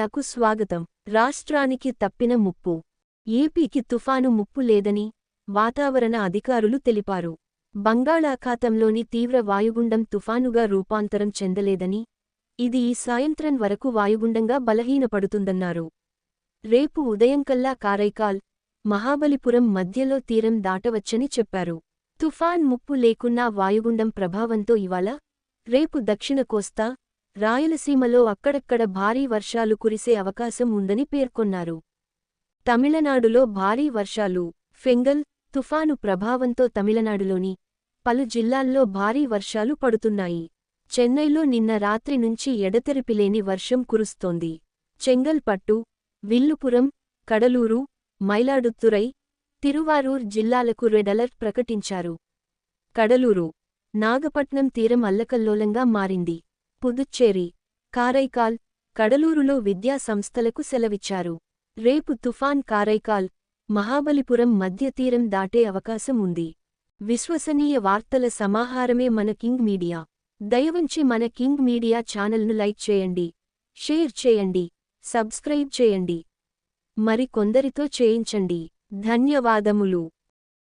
మీడియాకు స్వాగతం. రాష్ట్రానికి తప్పిన ముప్పు. ఏపీకి తుఫాను ముప్పు లేదని వాతావరణ అధికారులు తెలిపారు. బంగాళాఖాతంలోని తీవ్ర వాయుగుండం తుఫానుగా రూపాంతరం చెందలేదని, ఇది ఈ సాయంత్రం వరకు వాయుగుండంగా బలహీనపడుతుందన్నారు. రేపు ఉదయంకల్లా కారైకాల్, మహాబలిపురం మధ్యలో తీరం దాటవచ్చని చెప్పారు. తుఫాన్ ముప్పు లేకున్నా వాయుగుండం ప్రభావంతో ఇవాళ, రేపు దక్షిణ కోస్తా, రాయలసీమలో అక్కడక్కడ భారీ వర్షాలు కురిసే అవకాశం ఉందని పేర్కొన్నారు. తమిళనాడులో భారీ వర్షాలు. ఫెంగల్ తుఫాను ప్రభావంతో తమిళనాడులోని పలు జిల్లాల్లో భారీ వర్షాలు పడుతున్నాయి. చెన్నైలో నిన్న రాత్రి నుంచి ఎడతెరిపిలేని వర్షం కురుస్తోంది. చెంగల్పట్టు, విల్లుపురం, కడలూరు, మైలాడుత్తురై, తిరువారూర్ జిల్లాలకు రెడ్ అలర్ట్ ప్రకటించారు. కడలూరు, నాగపట్నం తీరం అల్లకల్లోలంగా మారింది. పుదుచ్చేరి, కారైకాల్, కడలూరులో విద్యా సంస్థలకు సెలవిచ్చారు. రేపు తుఫాన్ కారైకాల్, మహాబలిపురం మధ్య తీరం దాటే అవకాశం ఉంది. విశ్వసనీయ వార్తల సమాహారమే మన కింగ్ మీడియా. దయవుంచి మన కింగ్ మీడియా ఛానల్ను లైక్ చేయండి, షేర్ చేయండి, సబ్స్క్రైబ్ చేయండి. మరి కొందరితో చేయించండి. ధన్యవాదములు.